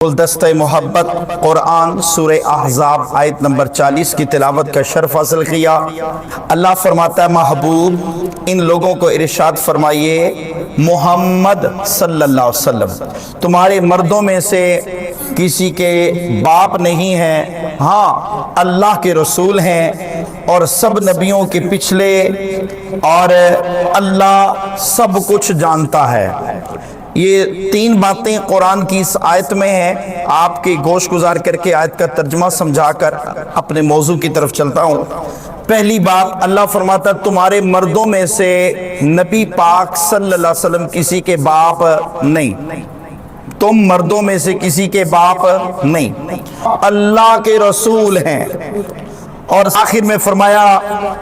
गुलदस्ते मोहब्बत कुरान सूरह अहज़ाब आयत नंबर 40 की तिलावत का शर्फ हासिल किया। अल्लाह फरमाता है, महबूब इन लोगों को इरशाद फरमाइए, मोहम्मद सल्लल्लाहु अलैहि वसल्लम तुम्हारे मर्दों में से किसी के बाप नहीं हैं, हाँ अल्लाह के रसूल हैं और सब नबियों के पिछले, और अल्लाह सब कुछ जानता है। ये तीन बातें कुरान की इस आयत में हैं। आपकी गोश गुजार करके आयत का तर्जुमा समझाकर अपने मौजू की तरफ चलता हूँ। पहली बात, अल्लाह फरमाता तुम्हारे मर्दों में से नबी पाक सल्लल्लाहु अलैहि वसल्लम किसी के बाप नहीं, तुम मर्दों में से किसी के बाप नहीं, अल्लाह के रसूल हैं। और आखिर में फरमाया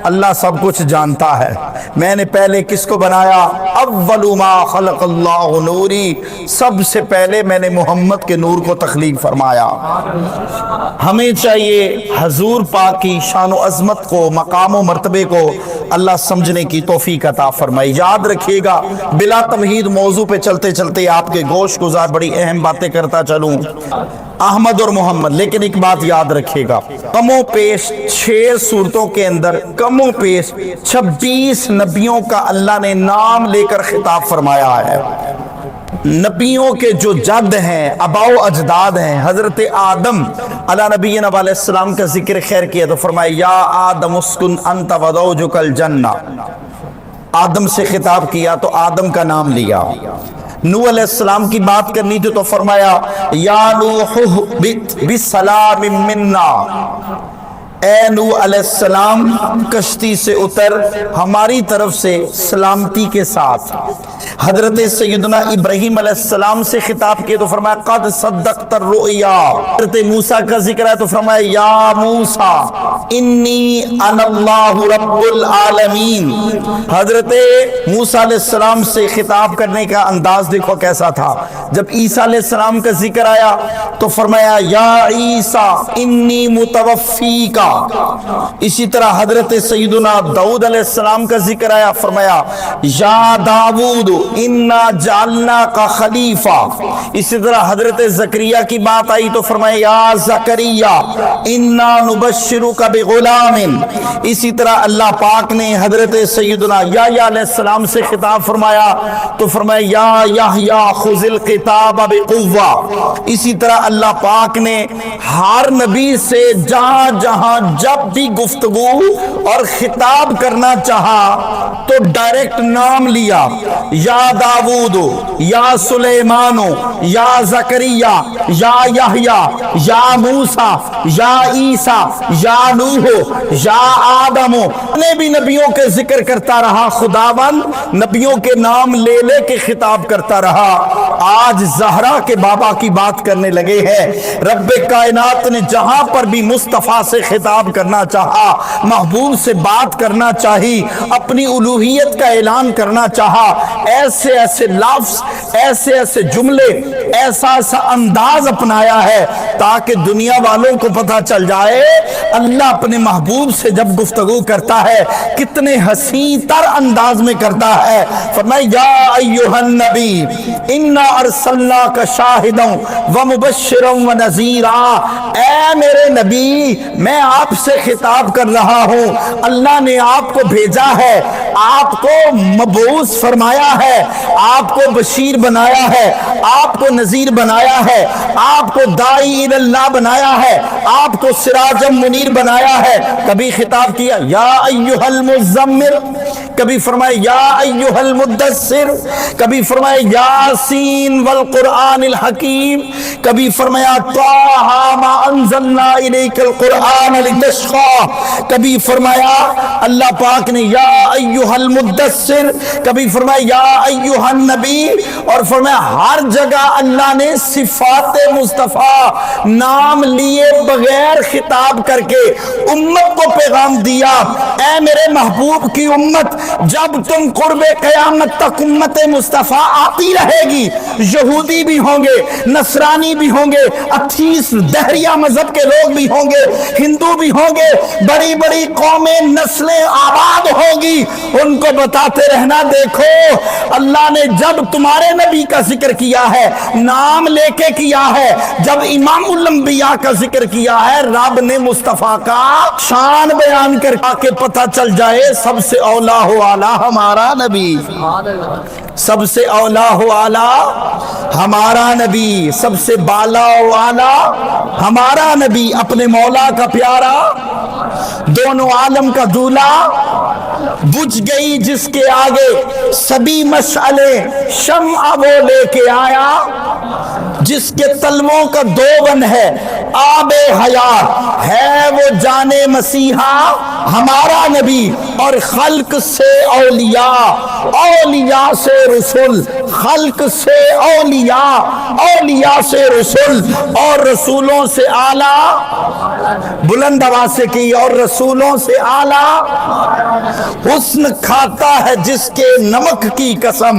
अल्लाह सब कुछ जानता है। मैंने पहले किसको बनाया? अव्वलु मा खलक़ल्लाहु नूरी, सबसे पहले मैंने मोहम्मद के नूर को तख्लीक फरमाया। हमें चाहिए हजूर पाक की शान व अज़मत को, मकाम व मर्तबे को अल्लाह समझने की तौफीक अता फरमाए। याद रखिएगा, बिला तमहीद मौजू पे चलते चलते आपके गोश गुजार बड़ी अहम बातें करता चलूं, अहमद और मोहम्मद। लेकिन एक बात याद रखिएगा, कमो पेश 6 सूरतों के अंदर कमो पेश 26 नबियों का अल्लाह ने नाम लेकर खिताब फरमाया है। नबियों के जो जद हैं, अबाओ अजदाद हैं, हजरत आदम अला नबीना अलैहिस्सलाम का जिक्र खैर किया तो फरमाया, या आदम उस्कुन अंत व ज़ौजुकल जन्ना। आदम से खिताब किया तो आदम का नाम लिया। नूह अलैहिस्सलाम की बात करनी थी तो फरमाया, या नूह बिस्सलाम मिन्ना, ए नूह अलैहिस्सलाम कश्ती से उतर हमारी तरफ से सलामती के साथ। हजरत सैयदना इब्राहीम अलैहिस्सलाम से खिताब किया तो फरमाया, क़द सद्दक़्त रुया। हजरत मूसा का जिक्र है तो फरमाया, या मूसा इन्नी अनल्लाहु रब्बुल आलमीन। हजरत मूसा अलैहिस्सलाम से खिताब करने का अंदाज देखो कैसा था। जब ईसा अलैहिस्सलाम का जिक्र आया तो फरमाया, या ईसा इन्नी मुतवफ़्फ़ीका। इसी तरह हजरत सैयदना दाऊद अलैहिस्सलाम का जिक्र आया, फरमाया, या दाऊद इन्ना जालना का खलीफा। इसी तरह हजरत ज़करिया की बात आई तो फरमाया, या ज़करिया इन्ना नुबश्शिरुका बिग़ुलामिन। इसी तरह अल्लाह पाक ने हजरत सैयदना याह्या अलैहिस्सलाम से खिताब फरमाया तो फरमाया, या याह्या खुज़िल किताब बिक़ुव्वा। इसी तरह अल्लाह पाक ने हर नबी से जहां जहां जब भी गुफ्तगू और खिताब करना चाहा तो डायरेक्ट नाम लिया, या दाऊद, या सुलेमानो, या ज़करिया, या याह्या, या मूसा, या ईसा, या नूह, या आदमो। ने भी नबियों के जिक्र करता रहा, खुदावन नबियों के नाम ले ले के खिताब करता रहा। आज ज़हरा के बाबा की बात करने लगे हैं। रब्बे कायनात ने जहां पर भी मुस्तफ़ा से खिताब करना चाहा, महबूब से बात करना चाही, अपनी उलूहियत का ऐलान करना चाहा, ऐसे ऐसे लफ्ज़, ऐसे ऐसे जुमले, ऐसा ऐसा अंदाज अपनाया है ताकि दुनिया वालों को पता चल जाए अल्लाह अपने महबूब से जब गुफ्तगू करता है कितने हसीन तर अंदाज में करता है। फरमाया, या अय्युहन नबी इन्ना अरसलनाका शाहिदन व मुबश्शिरन व नज़ीरा। ऐ मेरे नबी, मैं आपसे खिताब कर रहा हूँ, अल्लाह ने आपको भेजा है, आपको मबूस फरमाया है, आपको बशीर बनाया है, आपको नज़ीर बनाया है, आपको दाई इल्लाह बनाया है, आपको सिराजम मुनीर बनाया है। कभी खिताब किया या अय्युहल मुज़म्मिल, कभी फरमाया या अय्युहल मुद्दस्सिर, कभी फरमाया यासीन वल कुरआनिल हकीम, कभी फरमाया ताहा मा अंज़लना इलैकल कुरआन लितश्क़ा, कभी फरमाया अल्लाह पाक ने या अय्युहल मुद्दस्सिर, कभी फरमाया या अय्युहन नबी, और फरमाया हर जगह अल्लाह ने सिफ़ाते मुस्तफ़ा नाम लिए बगैर खिताब करके उम्मत को पैगाम दिया। ऐ मेरे महबूब की उम्मत, जब तुम कुर्बे क़यामत तक उम्मत मुस्तफ़ा आती रहेगी, यहूदी भी होंगे, नसरानी भी होंगे, अथीस दहरिया मजहब के लोग भी होंगे, हिंदू भी होंगे, बड़ी बड़ी कौमें नस्लें आबाद होगी, उनको बताते रहना, देखो अल्लाह ने जब तुम्हारे नबी का जिक्र किया है, نام لے کے کیا ہے. جب امام الانبیاء کا ذکر کیا ہے رب نے مصطفیٰ کا شان بیان کر کے پتہ چل جائے سب سے اولا ہو اعلیٰ ہمارا نبی, سب سے اولا ہو اعلیٰ ہمارا نبی, سب سے بالا و اعلیٰ ہمارا نبی, اپنے مولا کا پیارا, دونوں عالم کا دولہا. بجھ گئی جس کے آگے سبھی مشعلیں, شمع وہ لے کے آیا جس کے تلووں کا دوبن ہے آب حیات ہے, وہ جان مسیحا ہمارا نبی. اور خلق سے اولیاء, اولیاء سے رسول, خلق سے اولیاء, اولیاء سے رسول, اور رسولوں سے اعلیٰ, بلند آواز سے کی, اور رسولوں سے اعلیٰ. حسن کھاتا ہے جس کے نمک کی قسم,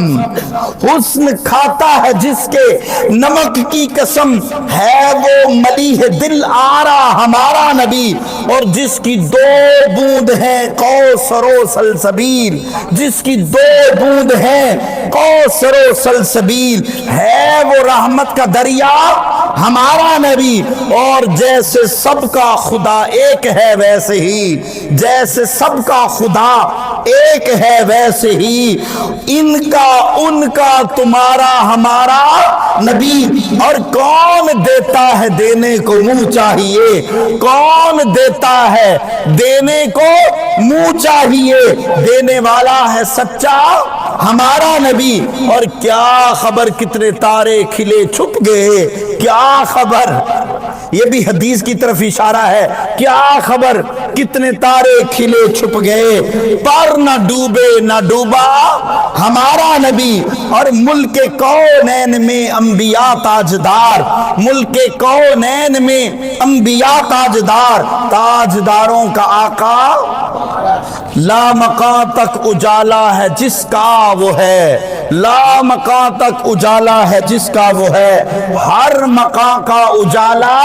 حسن کھاتا ہے جس کے نمک کی قسم, ہے وہ ملیح دل آرا ہمارا نبی. اور جس کی دو بوند ہیں کوثر و سلسبیل, جس کی دو بوند ہیں کوثر و سلسبیل, ہے وہ رحمت کا دریا ہمارا نبی. اور جیسے سب کا خدا ایک ہے ویسے ہی, جیسے سب کا خدا ایک ہے ویسے ہی, ان کا ان کا تمہارا ہمارا نبی. اور کون دیتا ہے دینے کو منہ چاہیے, کون دیتا ہے دینے کو منہ چاہیے, دینے والا ہے سچا ہمارا نبی. اور کیا خبر کتنے تارے کھلے چھپ گئے, کیا خبر, یہ بھی حدیث کی طرف اشارہ ہے, کیا خبر کتنے تارے کھلے چھپ گئے, پر نہ ڈوبے نہ ڈوبا ہمارا نبی. اور ملک کونین میں انبیاء تاجدار, ملک کونین میں انبیاء تاجدار, تاجداروں کا آقا, لامکاں تک اجالا ہے جس کا وہ ہے, لامکاں تک اجالا ہے جس کا وہ ہے, ہر مقام کا اجالا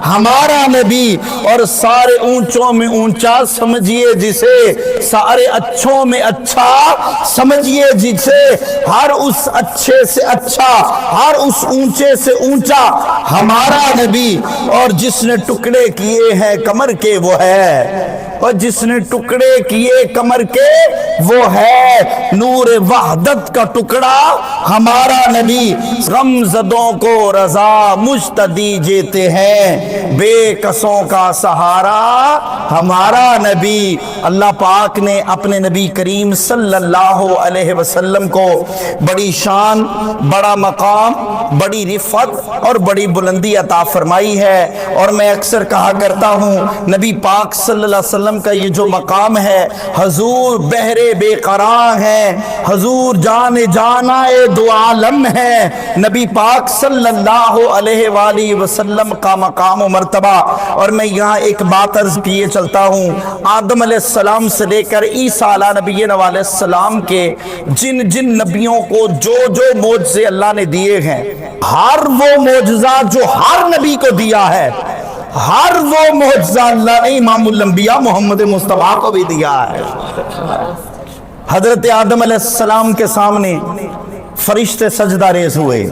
ہمارا نبی. اور سارے اونچوں میں اونچا سمجھیے جسے, سارے اچھوں میں اچھا سمجھیے جسے, ہر اس اچھے سے اچھا, ہر اس اونچے سے اونچا ہمارا نبی. اور جس نے ٹکڑے کیے ہیں کمر کے وہ ہے, اور جس نے ٹکڑے کیے کمر کے وہ ہے, نور وحدت کا ٹکڑا ہمارا نبی. غم زدوں کو رضا مجتدی جیتے ہیں, بے کسوں کا سہارا ہمارا نبی. اللہ پاک نے اپنے نبی کریم صلی اللہ علیہ وسلم کو بڑی شان, بڑا مقام, بڑی رفعت اور بڑی بلندی عطا فرمائی ہے. اور میں اکثر کہا کرتا ہوں نبی پاک صلی اللہ علیہ وسلم کا یہ جو مقام ہے, حضور بہرے بے قرار ہیں, حضور جان جانائے دو عالم ہیں. نبی پاک صلی اللہ علیہ وآلہ وسلم کا مقام و مرتبہ. اور میں یہاں ایک بات عرض کیے چلتا ہوں, آدم علیہ السلام سے لے کر عیسیٰ علیہ نبینا علیہ السلام کے جن جن نبیوں کو جو جو معجزے اللہ نے دیے ہیں, ہر وہ معجزات جو ہر نبی کو دیا ہے, ہر وہ معجزہ اللہ نے امام الانبیاء محمد مصطفیٰ کو بھی دیا ہے. حضرت آدم علیہ السلام کے سامنے فرشتے سجدہ ریز ہوئے.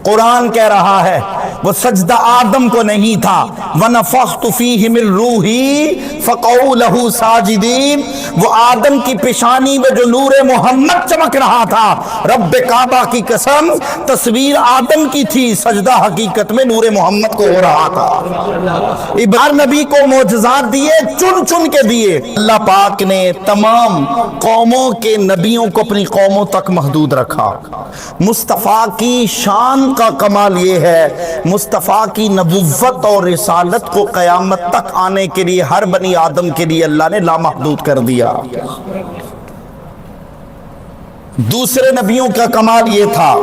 قرآن کہہ رہا ہے وہ سجدہ آدم کو نہیں تھا, وَنَفَخْتُ فِيهِ مِن رُوحِي فَقَعُوا لَهُ سَاجِدِينَ. وہ آدم کی پیشانی میں جو نور محمد چمک رہا تھا, رب کعبہ کی قسم تصویر آدم کی تھی, سجدہ حقیقت میں نور محمد کو ہو رہا تھا. ہر نبی کو معجزات دیے, چن چن کے دیے. اللہ پاک نے تمام قوموں کے نبیوں کو اپنی قوموں تک محدود رکھا. مصطفیٰ کی شان کا کمال یہ ہے, مصطفیٰ کی نبوت اور رسالت کو قیامت تک آنے کے لیے ہر بنی آدم کے لیے اللہ نے لامحدود کر دیا. دوسرے نبیوں کا کمال یہ تھا,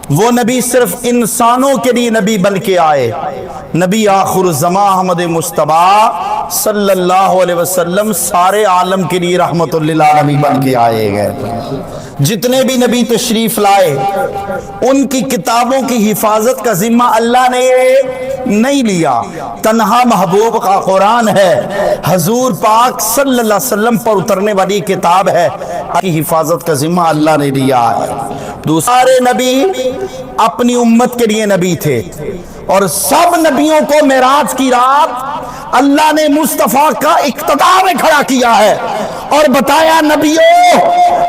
وہ نبی صرف انسانوں کے لیے نبی بن کے آئے. نبی آخر الزمان احمد مصطفیٰ صلی اللہ علیہ وسلم سارے عالم کے لیے رحمت للعالمین بن کے آئے گئے. जितने भी नबी तशरीफ लाए उनकी किताबों की हिफाजत का जिम्मा अल्लाह ने नहीं लिया। तन्हा महबूब का कुरान है, हजूर पाक सल्लल्लाहु अलैहि वसल्लम पर उतरने वाली किताब है, की हिफाजत का जिम्मा अल्लाह ने लिया है। दूसरे नबी अपनी उम्मत के लिए नबी थे और सब नबियों को मेराज की रात अल्लाह ने मुस्तफ़ा का इक्तदा में खड़ा किया है और बताया नबियों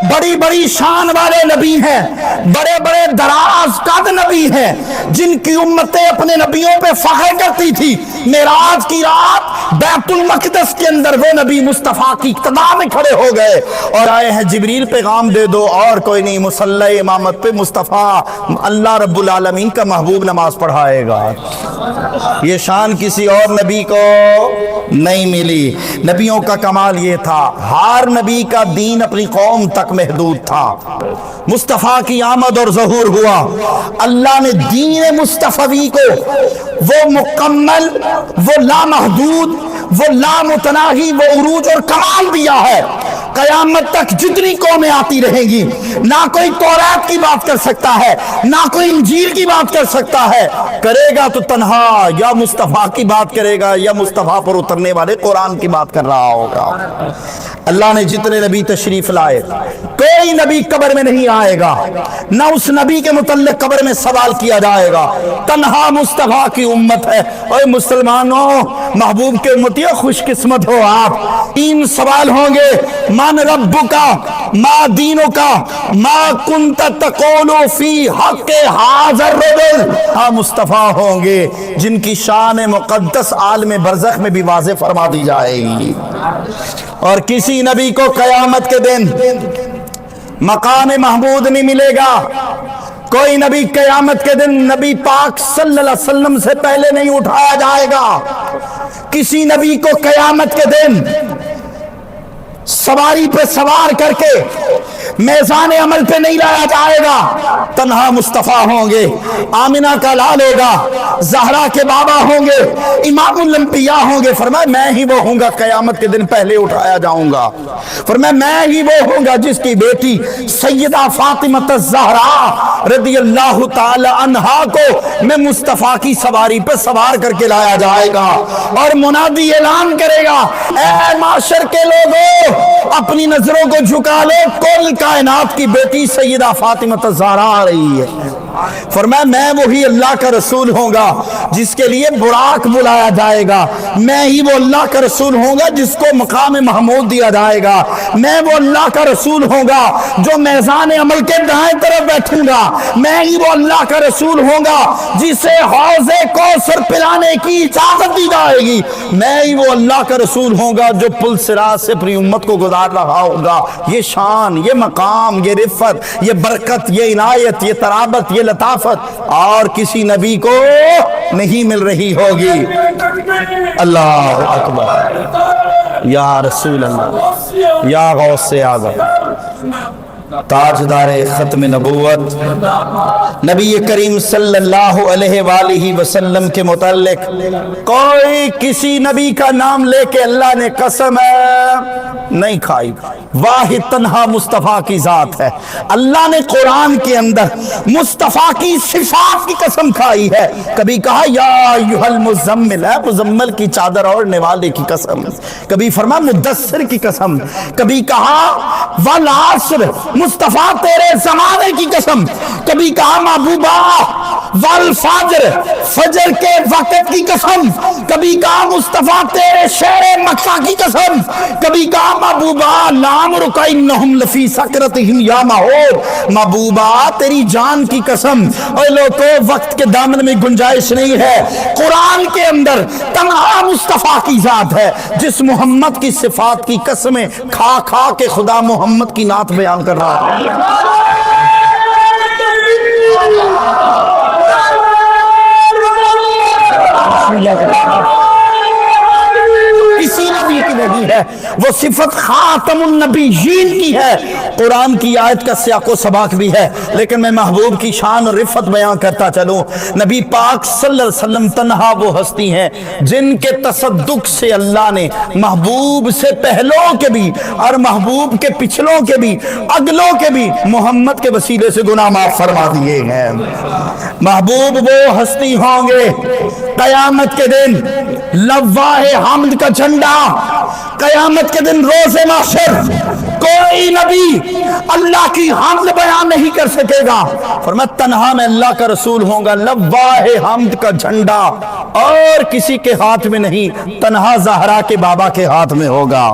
बड़ी बड़ी शान वाले नबी हैं, बड़े बड़े दराज कद नबी हैं जिनकी उम्मतें अपने नबियों पे फख्र करती थी। मेराज की रात बैतुल मक़दस के अंदर वो नबी मुस्तफ़ा की इक्तदा में खड़े हो गए और आए हैं जिब्रील पैगाम दे दो और कोई नहीं, मुसल्ला इमामत पे मुस्तफ़ा अल्लाह रब्बुल आलमीन का महबूब नमाज पढ़ाएगा। ये शान किसी और नबी को नहीं मिली। नबियों का कमाल ये था, हर नबी का दीन अपनी कौम तक महदूद था। मुस्तफ़ा की आमद और ज़हूर हुआ, अल्लाह ने दीन मुस्तफ़वी को वो मुकम्मल, वो लामहदूद, वो लामुतनाही, वो उरूज और कमाल दिया है। कयामत तक जितनी कौमें आती रहेंगी, ना कोई तौरात की बात कर सकता है, ना कोई इंजील की बात कर सकता है, करेगा तो तन्हा या मुस्तफ़ा की बात करेगा या मुस्तफ़ा पर उतरने वाले कुरान की बात कर रहा होगा। अल्लाह ने जितने नबी तशरीफ लाए, कोई नबी कब्र में नहीं आएगा, ना उस नबी के मुतल्लिक़ कब्र में सवाल किया जाएगा। तन्हा मुस्तफ़ा की उम्मत है। और मुसलमानों, महबूब के उम्मतियों, खुशकिस्मत हो आप। 3 सवाल होंगे, मन रब्बुका, मा दीनुका, मा कुंत तक़ूलु फी हक़्क़ि हाज़र रजुल। हाँ, मुस्तफ़ा होंगे जिनकी शान मुक़द्दस आलम बरज़ख में भी वाज़ेह फरमा दी जाएगी। और किसी नबी को क़यामत के दिन मकाम महमूद नहीं मिलेगा। कोई नबी क़यामत के दिन नबी पाक सल्लल्लाहु अलैहि वसल्लम से पहले नहीं उठाया जाएगा। किसी नबी को क़यामत के दिन सवारी पे सवार करके मैज़ान अमल पे नहीं लाया जाएगा। तन्हा मुस्तफ़ा होंगे, आमिना का लाल होगा, ज़हरा के बाबा होंगे, इमामुल अंबिया होंगे। फरमाया मैं ही वो हूँगा क़यामत के दिन पहले उठाया जाऊँगा। फरमाया मैं ही वो हूँगा जिसकी बेटी सैयदा फातिमा ज़हरा रज़ियल्लाहु ताला अन्हा को मैं मुस्तफ़ा की सवारी पे सवार करके लाया जाएगा और मुनादी ऐलान करेगा, ऐ माशर के लोगों, अपनी नजरों को झुका लो, कुल कायनात की बेटी सैयदा फातिमा ज़हरा आ रही है। फरमाया मैं वही अल्लाह का रसूल होगा जिसके लिए बुराक बुलाया जाएगा। मैं ही वो अल्लाह का रसूल होगा जिसको मकाम महमूद दिया जाएगा। मैं वो अल्लाह का रसूल होगा जो मैज़ान अमल के दाएं तरफ बैठूंगा। मैं ही वो अल्लाह का रसूल होगा जिसे हौज़े कौसर पिलाने की इजाजत दी जाएगी। मैं ही वो अल्लाह का रसूल होगा जो पुल सिरात से अपनी उम्मत को गुजार रहा होगा। ये शान, ये मकाम, ये रिफ़त, ये बरकत, ये इनायत, ये तराबत, ये लताफत और किसी नबी को नहीं मिल रही होगी। अल्लाह अकबर, या रसूल अल्लाह, या गौसे आज़म, ताजदारे खत्म नबूवत नबी करीम सल्लल्लाहु अलैहि वसल्लम के मुताल्लिक कोई किसी नबी का नाम लेके अल्लाह ने कसम नहीं खाई। वाहिद तन्हा मुस्तफ़ा की जात है। अल्लाह ने कुरान के अंदर मुस्तफ़ा की सिफात की कसम खाई है। कभी कहा या अय्युहल मुज़म्मिल, है मुज़म्मिल की चादर ओढ़ने वाले की कसम। कभी फरमाया मुद्दस्सिर की कसम। कभी कहा वल अस्र, मुस्तफ़ा तेरे ज़माने की कसम। कभी कहा महबूबा वल फज्र, फजर के वक़्त की कसम। कभी कहा मुस्तफ़ा तेरे शहर मक्का की कसम। कभी कहा महबूबा लाम रुकइन्नहुम लफी सकरतिहिम या माहौर, महबूबा तेरी जान की कसम। और लो तो वक्त के दामन में गुंजाइश नहीं है। कुरान के अंदर तन्हा मुस्तफ़ा की जात है जिस मोहम्मद की सिफात की कसमें खा खा के खुदा मोहम्मद की नात बयान कर रहा है। किसी नबी की नहीं है, वो सिफत खातमुन नबीयीन की है। قرآن کی آیت کا سیاق و سباق بھی ہے، لیکن میں محبوب کی شان اور رفت بیان کرتا چلوں۔ نبی پاک صلی اللہ علیہ وسلم تنہا وہ ہستی ہیں جن کے تصدق سے اللہ نے محبوب سے پہلوں کے بھی اور محبوب کے پچھلوں کے بھی اگلوں کے بھی محمد کے وسیلے سے گناہ معاف فرما دیے ہیں۔ محبوب وہ ہستی ہوں گے قیامت کے دن لواح حمد کا جھنڈا، قیامت کے دن روز محشر کوئی نبی اللہ کی حمد بیان نہیں کر سکے گا، فرمایا تنہا میں اللہ کا رسول ہوں گا، لواح حمد کا جھنڈا اور کسی کے ہاتھ میں نہیں، تنہا زہرا کے بابا کے ہاتھ میں ہوگا۔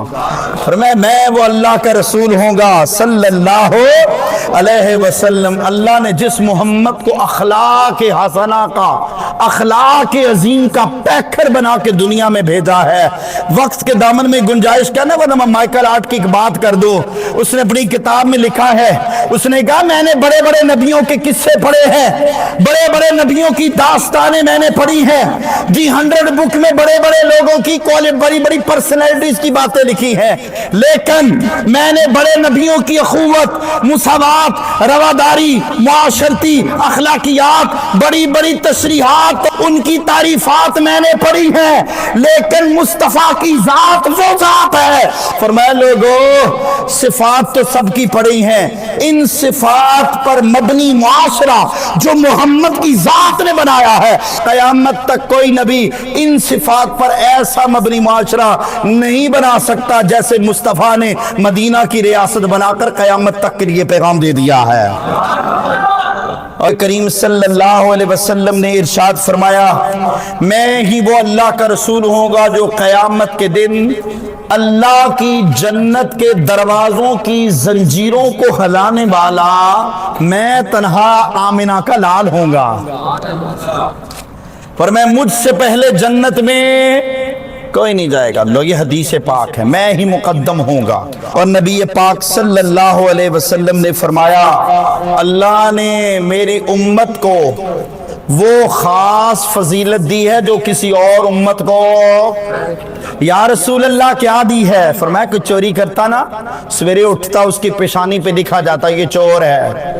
فرمایا میں وہ اللہ کا رسول ہوں گا صلی اللہ علیہ وسلم۔ اللہ نے جس محمد کو اخلاق حسنہ کا، اخلاق عظیم کا پیکر بنا کے دنیا میں بھیجا ہے، وقت کے دامن میں گنجائش کیا نا، ورنہ میں مائیکل آرٹ کی ایک بات کر دوں، اس نے اپنی کتاب میں لکھا ہے، اس نے کہا میں نے بڑے بڑے نبیوں کے قصے پڑھے ہیں، بڑے بڑے نبیوں کی داستانیں میں نے پڑھی ہیں، دی 100 بک میں بڑے بڑے لوگوں کی بڑی بڑی پرسنالٹیز کی باتیں لکھی ہیں، لیکن میں نے بڑے نبیوں کی اخوت، مساوات، رواداری، معاشرتی اخلاقیات، بڑی بڑی تشریحات، ان کی تعریفات میں نے پڑھی ہیں، لیکن مصطفیٰ کی ذات وہ ذات ہے۔ فرمایا لوگوں صفات تو سب کی پڑھی ہیں، ان صفات پر مبنی معاشرہ جو محمد کی ذات نے بنایا ہے، قیامت تک کوئی نبی ان صفات پر ایسا مبنی معاشرہ نہیں بنا سکتا جیسے مصطفیٰ نے مدینہ کی ریاست بنا کر قیامت تک کے لیے پیغام دے دیا ہے۔ اور کریم صلی اللہ علیہ وسلم نے ارشاد فرمایا میں ہی وہ اللہ کا رسول ہوں گا جو قیامت کے دن اللہ کی جنت کے دروازوں کی زنجیروں کو ہلانے والا میں تنہا آمنہ کا لال ہوں گا، پر میں مجھ سے پہلے جنت میں کوئی نہیں جائے گا۔ لو یہ حدیث پاک ہے، میں ہی مقدم ہوں گا۔ اور نبی پاک صلی اللہ علیہ وسلم نے فرمایا اللہ نے میری امت کو وہ خاص فضیلت دی ہے جو کسی اور امت کو، یا رسول اللہ کیا دی ہے؟ فرمایا کہ چوری کرتا نا، سویرے اٹھتا اس کی پیشانی پہ لکھا جاتا یہ چور ہے،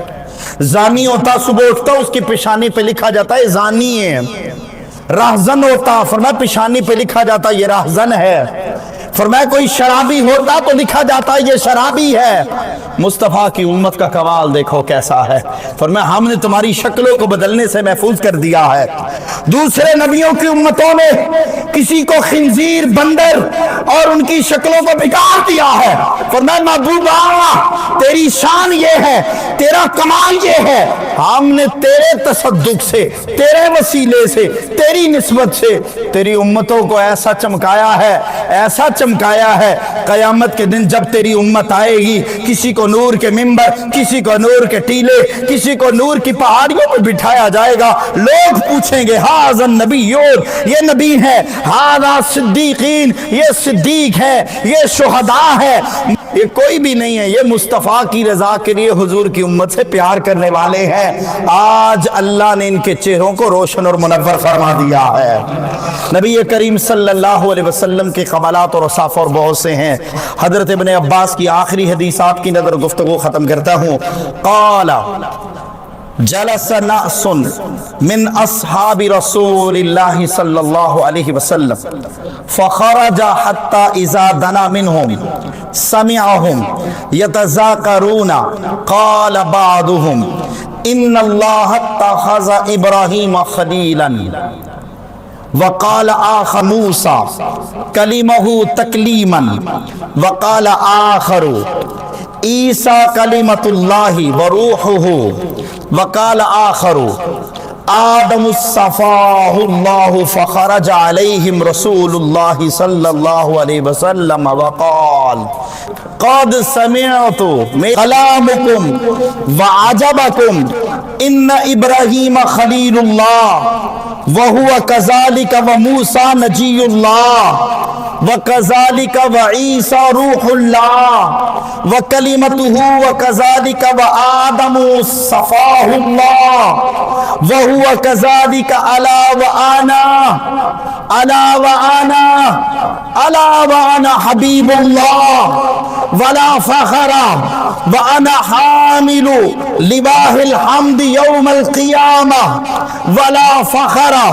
زانی ہوتا صبح اٹھتا اس کی پیشانی پہ لکھا جاتا یہ زانی ہے، راہزن ہوتا فرمایا پیشانی پہ لکھا جاتا یہ راہزن ہے، فرمایا کوئی شرابی ہوتا تو لکھا جاتا یہ شرابی ہے۔ مصطفیٰ کی امت کا کمال دیکھو کیسا ہے، فرمایا ہم نے تمہاری شکلوں کو بدلنے سے محفوظ کر دیا ہے۔ دوسرے نبیوں کی امتوں نے کسی کو خنزیر، بندر اور ان کی شکلوں کو بگاڑ دیا ہے، فرمایا محبوبہ تیری شان یہ ہے، تیرا کمال یہ ہے، ہم نے تیرے تصدق سے، تیرے وسیلے سے، تیری نسبت سے تیری امتوں کو ایسا چمکایا ہے، ایسا چمکایا ہے، قیامت کے دن جب تیری امت آئے گی کسی کو نور کے ممبر، کسی کو نور کے ٹیلے، کسی کو نور کی پہاڑیوں پہ بٹھایا جائے گا، لوگ پوچھیں گے ھذا النبیون، یہ نبی ہے، ھذا صدیقین، یہ صدیق ہے، یہ شہداء ہے، یہ کوئی بھی نہیں ہے، یہ مصطفیٰ کی رضا کے لیے حضور کی امت سے پیار کرنے والے ہیں۔ آج اللہ نے ان کے چہروں کو روشن اور منور فرما دیا ہے۔ نبی کریم صلی اللہ علیہ وسلم کے قبالات اور اوصاف اور بہت سے ہیں۔ حضرت ابن عباس کی آخری حدیثات کی نظر گفتگو ختم کرتا ہوں۔ قال جلس ناس من اصحاب رسول اللہ صلی اللہ علیہ وسلم فخرج حتى اذا دنا منهم سمعهم يتذاكرون قال بعضهم ان الله اتخذ ابراهيم خليلا وقال آخر موسى كلمه تكليما وقال آخر عیسیٰ کلمۃ اللہ وروحہ وقال آخر آدم اصطفاہ اللہ فخرج علیہم رسول اللہ صلی اللہ علیہ وسلم وقال قد سمعت کلامکم وعجبکم ان ابراہیم خلیل اللہ وهو كذلك وموسى نجي الله وكذلك وعيسى روح الله وكلمته وكذلك وآدم صفاه الله وهو हुआ कज़ालिका अला व आना अला व आना अला व आना हबीबुल्लाह वला फखरा व आना हामिलु लिवाहिल हम्द यौमल क़ियामा वला फखरा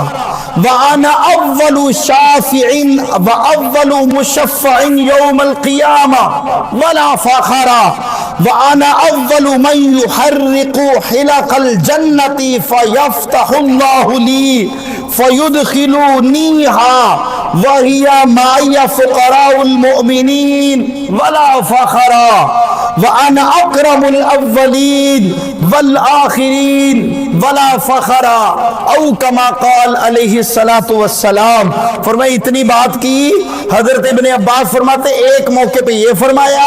व आना अव्वलु शाफ़िइन व अव्वलु मुशफ़्फ़िइन यौमल क़ियामा वला फखरा व आना अव्वलु मन युहर्रिक़ु हिलक़ल जन्नति फ़यफ़्तहुल्लाहु ली फ़युदख़िलूनीहा व हिया माइया फ़ुक़राउल मुअमिनीन वला फ़खरा व अना अकरमुल अव्वलीन वल आखिरीन वला फ़खरा औ कमा क़ाल अलैहिस्सलातु वस्सलाम। फरमाए इतनी बात की हज़रत इब्ने अब्बास फरमाते एक मौके पे ये फरमाया,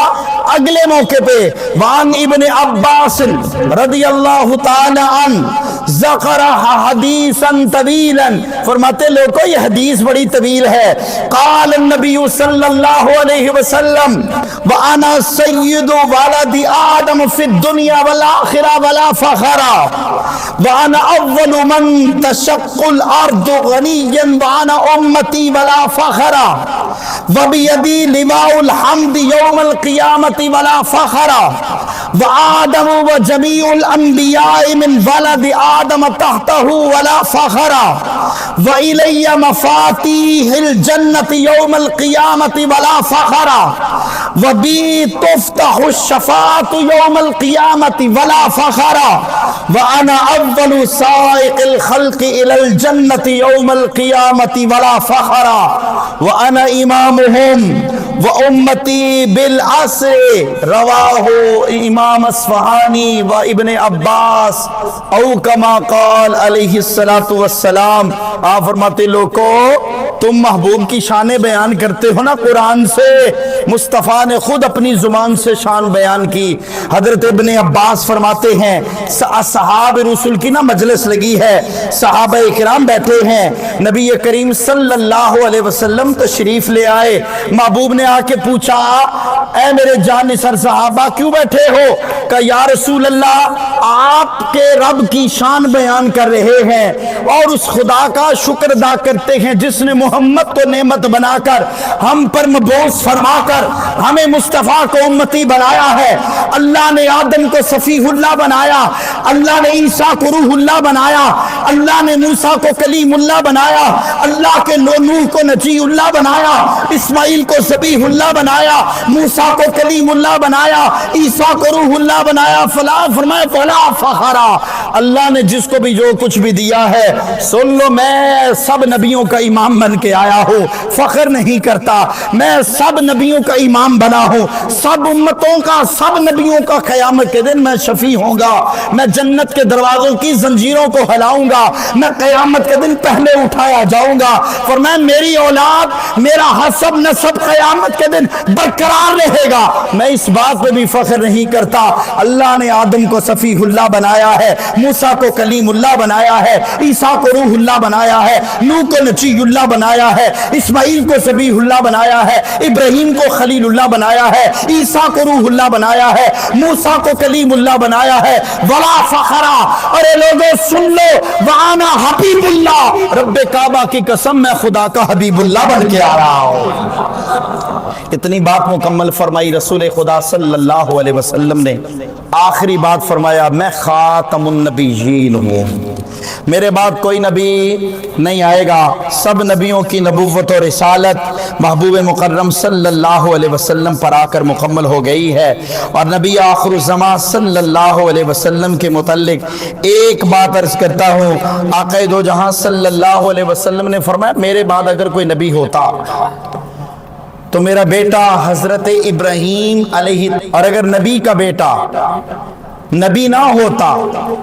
अगले मौके पे वान इब्ने अब्बास रदियल्लाहु ताला अन ज़करा हदीसन तवीलन, फरमाते लोगों ये हदीस बड़ी तवील है। क़ाल नबी सल्लल्लाहु अलैहि वसल्लम व अना सय्यिदु वलदी आदम फिद दुनिया वल आखिरा वला फखरा व अना अव्वलु मन तशक्कुल अर्दु गनिय्यन व अना उम्मती वला फखरा व बियदी लिवाउल हम्द यौमल क़ियामति वला फखरा व आदम व जमीउल अंबिया मिन वलद आदम तहतहु वला फखरा व इलैया मफातीहिल जन्नति यौमल क़ियामति वला फखरा व बी तुफ्तहु शफ़ाअतु यौमल क़ियामति वला फखरा व अना अव्वलु साइक़िल ख़ल्क़ि इलल जन्नति यौमल क़ियामति वला फखरा व अना इमामुहुम व उम्मती बिल अस्र रवाहु इमाम अस्फ़हानी व इब्ने अब्बास औ कमा क़ाल अलैहिस्सलातु वस्सलाम। आप फरमाते लोगों तुम महबूब की शान बयान करते हो ना कुरान से, मुस्तफ़ा ने खुद अपनी जुबान से शान बयान की। हजरत इब्ने अब्बास फरमाते हैं सहाब रसूल की ना मजलिस लगी है, सहाबा इकराम बैठे हैं, नबी करीम सल्लल्लाहु अलैहि वसल्लम तशरीफ ले आए। महबूब ने आके पूछा ऐ मेरे जानिसार सहाबा क्यों बैठे हो? कहा या रसूल अल्लाह आपके रब की शान बयान कर रहे हैं और उस खुदा का शुक्र अदा करते हैं जिसने मोहम्मद को नेमत बनाकर हम पर मबूस फरमाकर हमें मुस्तफ़ा को उम्मती बनाया है। अल्लाह ने आदम को सफ़ीहुल्लाह बनाया, अल्लाह ने ईसा को रूहुल्लाह बनाया, अल्लाह ने मूसा को कलीमुल्लाह बनाया, अल्लाह के नूह को नजीउल्लाह बनाया, इस्माइल को ज़बीहुल्लाह बनाया, मूसा को कलीमुल्लाह बनाया, ईसा को रूहुल्लाह बनाया। फरमाया फला फखरा, अल्लाह ने जिसको भी जो कुछ भी दिया है सुन लो, मैं सब नबियों का इमाम बन के आया हूँ, फख्र नहीं करता, मैं सब नबियों का इमाम बना हूँ, सब उम्मतों का सब नबियों का क़यामत के दिन मैं शफी होऊंगा, मैं जन्नत के दरवाजों की जंजीरों को हिलाऊंगा, मैं क़यामत के दिन पहले उठाया जाऊंगा। फरमाया मेरी औलाद मेरा हसब नसब क़यामत के दिन बरकरार रहेगा। मैं इस बात पे भी फख्र नहीं करता, अल्लाह ने आदम को सफ़ीहुल्लाह बनाया है, मूसा को कलीमुल्लाह बनाया है, ईसा को रूहुल्लाह बनाया है, नूह को नजीउल्लाह बनाया है, इस्माइल को ज़बीहुल्लाह बनाया है, इब्राहीम को खलीलुल्लाह बनाया है, ईसा को रूहुल्लाह बनाया है, मूसा को कलीमुल्लाह बनाया है। वला फखरा, अरे लोगों सुन लो, वाना हबीबुल्लाह, रब्बे काबा की कसम मैं खुदा का हबीबुल्लाह बन के आ रहा हूँ। इतनी बात मुकम्मल फरमाई रसूल खुदा सल्लल्लाहु अलैहि वसल्लम ने। आखिरी बात फरमाया मैं खातमुन नबिय्यीन हूँ, मेरे बाद कोई नबी नहीं आएगा, सब नबियों की नबुव्वत और रिसालत महबूब मुकर्रम सल्लल्लाहु अलैहि वसल्लम पर आकर मुकम्मल हो गई है। और नबी आखिर ज़मां सल्लल्लाहु अलैहि वसल्लम के मुतल्लिक एक बात अर्ज़ करता हूँ, आक़ाए दो जहां सल्लल्लाहु अलैहि वसल्लम ने फरमाया मेरे बाद अगर कोई नबी होता तो मेरा बेटा हजरत इब्राहीम अलैहि, और अगर नबी का बेटा नबी ना होता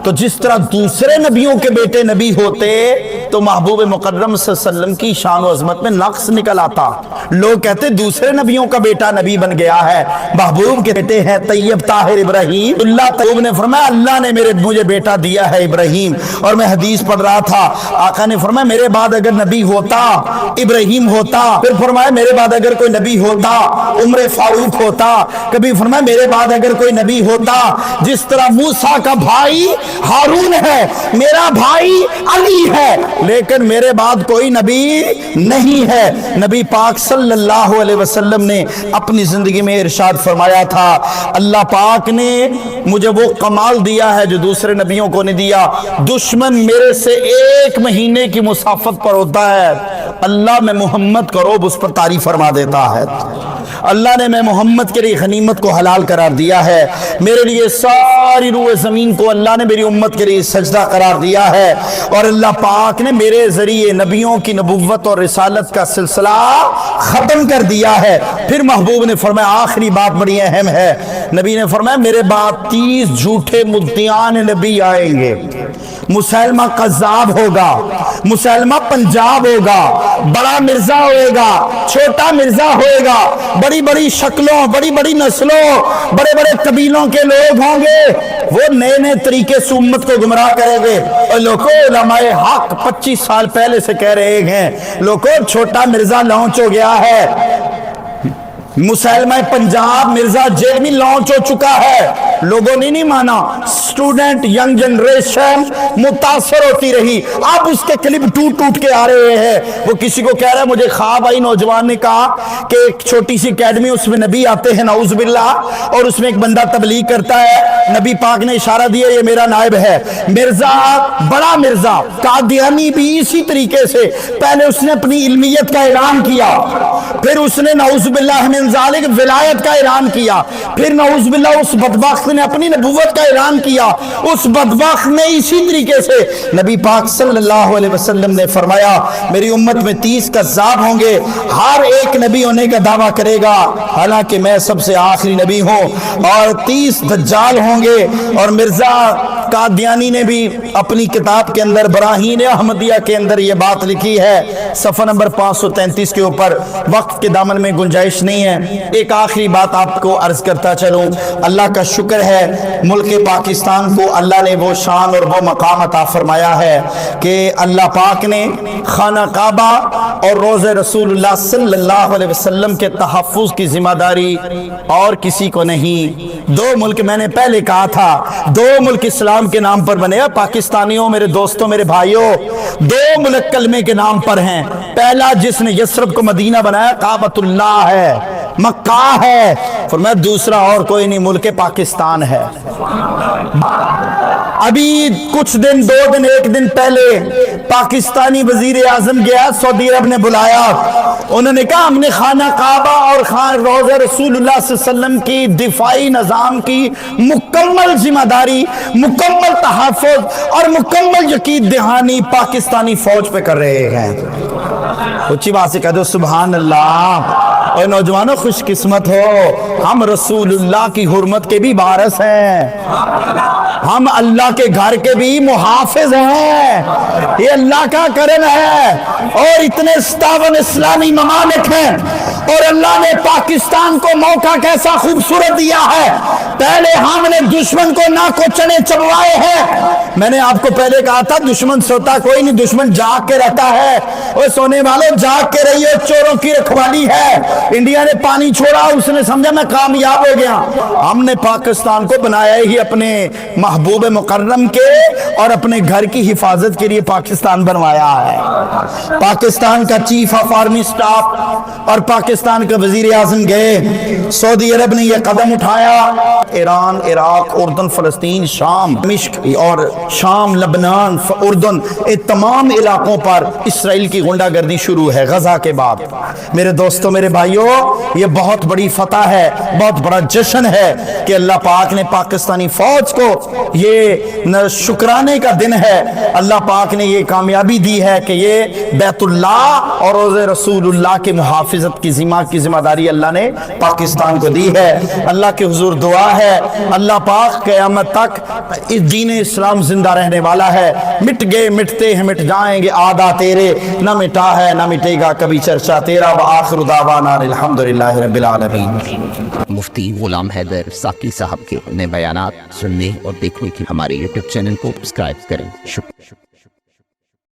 तो जिस तरह दूसरे नबियों के बेटे नबी होते तो महबूब मुकर्रम सल्लल्लाहु अलैहि वसल्लम की शान और अज़मत में नक्स निकल आता। लोग कहते दूसरे नबियों का बेटा नबी बन गया है, महबूब के बेटे हैं तैयब ताहिर इब्राहीम। अल्लाह तैयब ने फरमाया अल्लाह ने मुझे बेटा दिया है इब्राहीम। और मैं हदीस पढ़ रहा था, आका ने फरमाया मेरे बाद अगर नबी होता इब्राहीम होता, फिर फरमाया मेरे बाद अगर कोई नबी होता उम्र फारूक होता, कभी फरमाया मेरे बाद अगर कोई नबी होता जिस दूसरा मूसा का भाई हारून है, मेरा भाई अली है, लेकिन मेरे बाद कोई नबी नहीं है। नबी पाक सल्लल्लाहु अलैहि वसल्लम ने अपनी जिंदगी में इरशाद फरमाया था, अल्लाह पाक ने मुझे वो कमाल दिया है जो दूसरे नबियों को नहीं दिया। दुश्मन मेरे से 1 महीने की मुसाफत पर होता है, अल्लाह में मोहम्मद का रोब उस पर तारीफ फरमा देता है। अल्लाह ने मैं मोहम्मद के लिए गनीमत को हलाल करार दिया है। मेरे लिए सारी रूह ज़मीन को अल्लाह ने मेरी उम्मत के लिए सजदा करार दिया है। और अल्लाह पाक ने मेरे जरिए नबियों की नबुव्वत और रिसालत का सिलसिला ख़त्म कर दिया है। फिर महबूब ने फरमाया, आखिरी बात बड़ी अहम है। नबी ने फरमाया, मेरे बाद 30 झूठे मुद्दियान नबी आएंगे। मुसैलमा कज़्ज़ाब होगा, मुसैलमा पंजाब होगा, बड़ा मिर्जा होएगा, छोटा मिर्जा होएगा, बड़ी बड़ी शक्लों, बड़ी बड़ी नस्लों, बड़े बड़े कबीलों के लोग होंगे। वो नए नए तरीके से उम्मत को गुमराह करेंगे। और लोगों, उलमाए हक 25 साल पहले से कह रहे हैं, लोगों छोटा मिर्जा लॉन्च हो गया है, मुसैलमा पंजाब मिर्जा जेल में लॉन्च हो चुका है। लोगों ने नहीं माना, स्टूडेंट यंग जनरेशन मुतासर होती रही। अब उसके क्लिप टूट टूट के आ रहे हैं। वो किसी को कह रहा है, मुझे ख्वाब आई, नौजवान ने कहा कि एक छोटी सी अकेडमी, उसमें नबी आते हैं नऊज़ बिल्लाह, और उसमें एक बंदा तबलीग करता है। नबी पाक ने इशारा दिया, ये मेरा नायब है। मिर्जा, बड़ा मिर्जा कादियानी भी इसी तरीके से पहले उसने अपनी इल्मियत का ऐलान किया, फिर उसने नऊज़ बिल्लाह मिन ज़ालिक विलायत का ऐलान किया, फिर नऊज़ बिल्लाह उस बदबख्त ने अपनी नबुव्वत का ऐलान किया। उस बदबख्त ने इसी तरीके से नबी पाक सल्लल्लाहु अलैहि वसल्लम ने फरमाया, मेरी उम्मत में 30 कज़्ज़ाब होंगे, हर एक नबी होने का दावा करेगा, हालांकि मैं सबसे आखिरी नबी हूं, और 30 दज्जाल होंगे। और मिर्जा कादियानी ने भी अपनी किताब के अंदर, बराहीन अहमदिया के अंदर ये बात लिखी है, सफ़ा नंबर 533 के ऊपर। वक्त के दामन में गुंजाइश नहीं है। एक आखिरी बात आपको अर्ज करता चलूं, अल्लाह का शुक्र है, मुल्क पाकिस्तान को अल्लाह ने वो शान और वो मकाम अता फरमाया है कि अल्लाह पाक ने खाना काबा और रोज़े रसूलुल्लाह सल्लल्लाहु अलैहि वसल्लम के तहफ़्फ़ुज़ की जिम्मेदारी और किसी को नहीं। 2 मुल्क, मैंने पहले कहा था, 2 मुल्क इस्लाम के नाम पर बने। पाकिस्तानियों, मेरे दोस्तों, मेरे भाइयों, 2 मुल्क कलमे के नाम पर हैं। पहला जिसने यस्रब को मदीना बनाया काबतुल्लाह है, मक्का है। फरमाया दूसरा और कोई नहीं, मुल्क पाकिस्तान है। अभी कुछ दिन, 2 दिन, 1 दिन पहले पाकिस्तानी वजीर आजम गया, सऊदी अरब ने बुलाया। उन्होंने कहा, हमने खाना काबा और रोज़े रसूलुल्लाह सल्लल्लाहु अलैहि वसल्लम की दिफाई निज़ाम की मुकम्मल जिम्मेदारी, मुकम्मल तहफ़्फ़ुज़ और मुकम्मल यकीन दहानी पाकिस्तानी फौज पे कर रहे हैं। ऊंची बात से कह दो सुभान अल्लाह। और नौजवानों, खुशकिस्मत हो, हम रसूलुल्लाह की हुर्मत के भी वारिस हैं, हम अल्लाह के घर के भी मुहाफिज हैं। ये अल्लाह का करम है। और इतने 57 इस्लामी ममालिक हैं, और अल्लाह ने पाकिस्तान को मौका कैसा खूबसूरत दिया है। पहले हमने दुश्मन को नाको चने चबवाए हैं। मैंने आपको पहले कहा था, दुश्मन सोता कोई नहीं, दुश्मन जाग के रहता है। और सोने वालों, जाग के रहिए, चोरों की रखवाली है। इंडिया ने पानी छोड़ा, उसने समझा मैं कामयाब हो गया। हमने पाकिस्तान को बनाया ही अपने महबूब मुकर्रम के और अपने घर की हिफाजत के लिए पाकिस्तान बनवाया है। पाकिस्तान का चीफ ऑफ आर्मी स्टाफ और पाकिस्तान का वजीर आजम गए, सऊदी अरब ने यह कदम उठाया। ईरान, इराक, उर्दन, फलस्तीन, शाम, दमिश्क और शाम, लबनान, उर्दन, ये तमाम इलाकों पर इसराइल की गुंडागर्दी शुरू है गजा के बाद। मेरे दोस्तों, मेरे भाइयों, ये बहुत बड़ी फतह है, बहुत बड़ा जश्न है कि अल्लाह पाक ने पाकिस्तानी फौज को, ये शुक्राने का दिन है, अल्लाह पाक ने ये कामयाबी दी है कि ये बैतुल्लाह और रोज़े रसूलुल्लाह के मुहाफिजत की जिम्मेदारी अल्लाह ने पाकिस्तान को दी है। अल्लाह के हुजूर दुआ है, अल्लाह पाक क़यामत तक इस दीन इस्लाम जिंदा रहने वाला है। मिट गए, मिटते हैं, मिट जाएंगे आदा तेरे, न मिटा है न मिटेगा कभी चर्चा तेरा। व आखिरु दावाना अल्हम्दुलिल्लाहि रब्बिल आलमीन। मुफ्ती गुलाम हैदर साकी साहब के नए बयानात सुनने और देखने के हमारे YouTube चैनल को सब्सक्राइब करें। शुक्रिया।